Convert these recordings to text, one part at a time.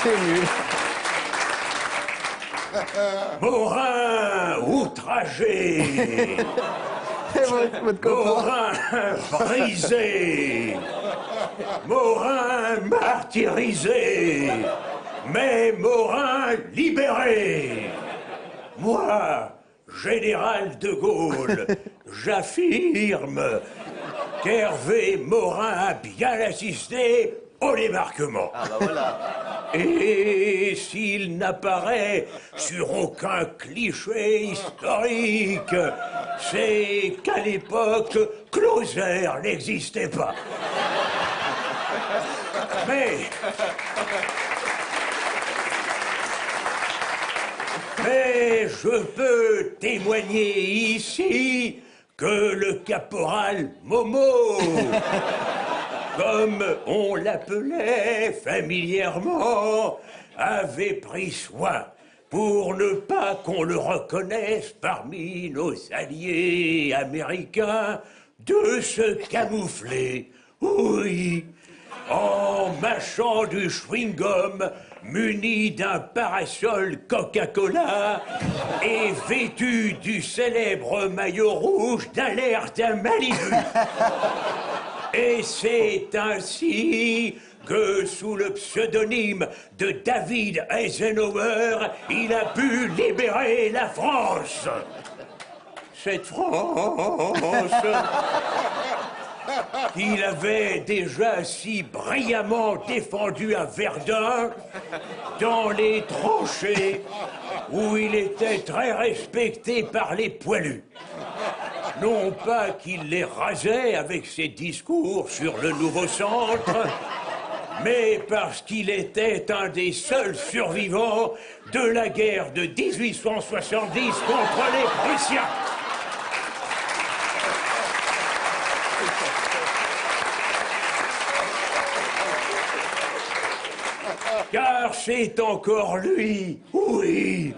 C'est nul. Morin outragé. Votre copain. Morin brisé. Morin martyrisé. Mais Morin libéré. Moi, général de Gaulle, j'affirme qu'Hervé Morin a bien assisté au débarquement. Ah bah voilà. Et s'il n'apparaît sur aucun cliché historique, c'est qu'à l'époque, Closer n'existait pas. Mais je peux témoigner ici que le caporal Momo, comme on l'appelait familièrement, avait pris soin pour ne pas qu'on le reconnaisse parmi nos alliés américains de se camoufler, oui, en mâchant du chewing-gum muni d'un parasol Coca-Cola et vêtu du célèbre maillot rouge d'Alerte à Malibu. Et c'est ainsi que, sous le pseudonyme de David Eisenhower, il a pu libérer la France. Cette France qu'il avait déjà si brillamment défendue à Verdun, dans les tranchées où il était très respecté par les poilus. Non pas qu'il les rasait avec ses discours sur le nouveau centre, mais parce qu'il était un des seuls survivants de la guerre de 1870 contre les Prussiens. Car c'est encore lui, oui,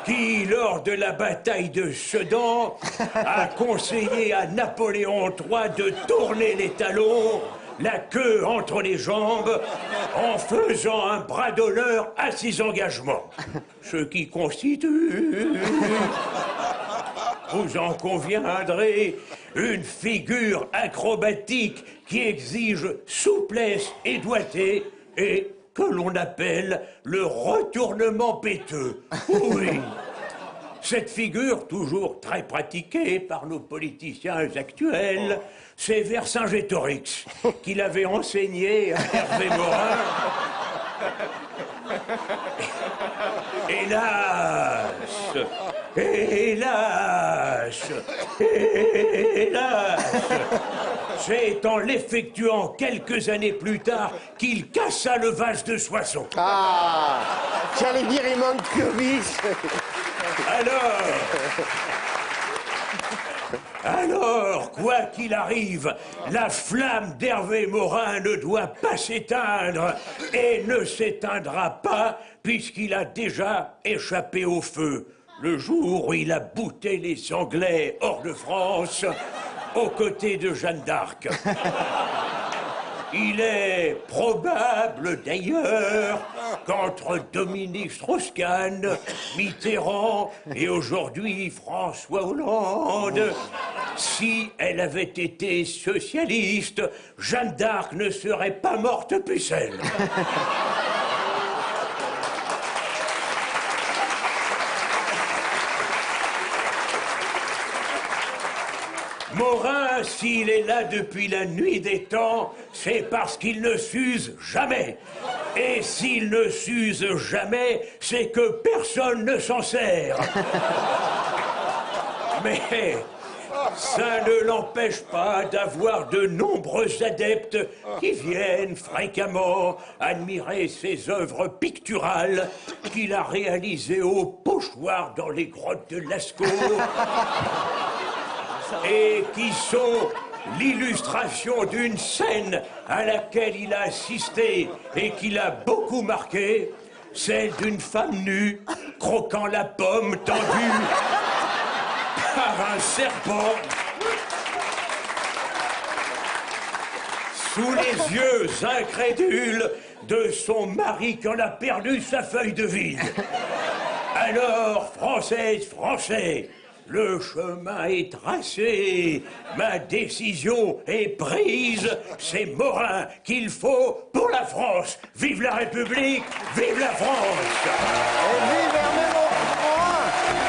qui, lors de la bataille de Sedan, a conseillé à Napoléon III de tourner les talons, la queue entre les jambes, en faisant un bras d'honneur à ses engagements. Ce qui constitue, vous en conviendrez, une figure acrobatique qui exige souplesse et doigté et que l'on appelle le retournement péteux. Oui. Cette figure, toujours très pratiquée par nos politiciens actuels, c'est Vercingétorix, qu'il avait enseigné à Hervé Morin. Hélas, c'est en l'effectuant quelques années plus tard qu'il cassa le vase de Soissons. Ah, j'allais dire, il manque Clovis. Alors, quoi qu'il arrive, la flamme d'Hervé Morin ne doit pas s'éteindre et ne s'éteindra pas puisqu'il a déjà échappé au feu le jour où il a bouté les Anglais hors de France aux côtés de Jeanne d'Arc. Il est probable d'ailleurs qu'entre Dominique Strauss-Kahn, Mitterrand et aujourd'hui François Hollande, si elle avait été socialiste, Jeanne d'Arc ne serait pas morte pucelle. Morin, s'il est là depuis la nuit des temps, c'est parce qu'il ne s'use jamais. Et s'il ne s'use jamais, c'est que personne ne s'en sert. Mais ça ne l'empêche pas d'avoir de nombreux adeptes qui viennent fréquemment admirer ses œuvres picturales qu'il a réalisées au pochoir dans les grottes de Lascaux. Et qui sont l'illustration d'une scène à laquelle il a assisté et qui l'a beaucoup marqué, celle d'une femme nue croquant la pomme tendue par un serpent. sous les yeux incrédules de son mari qui en a perdu sa feuille de vie. Alors, Françaises, Français, le chemin est tracé, ma décision est prise, c'est Morin qu'il faut pour la France. Vive la République, vive la France! Et vive Ernest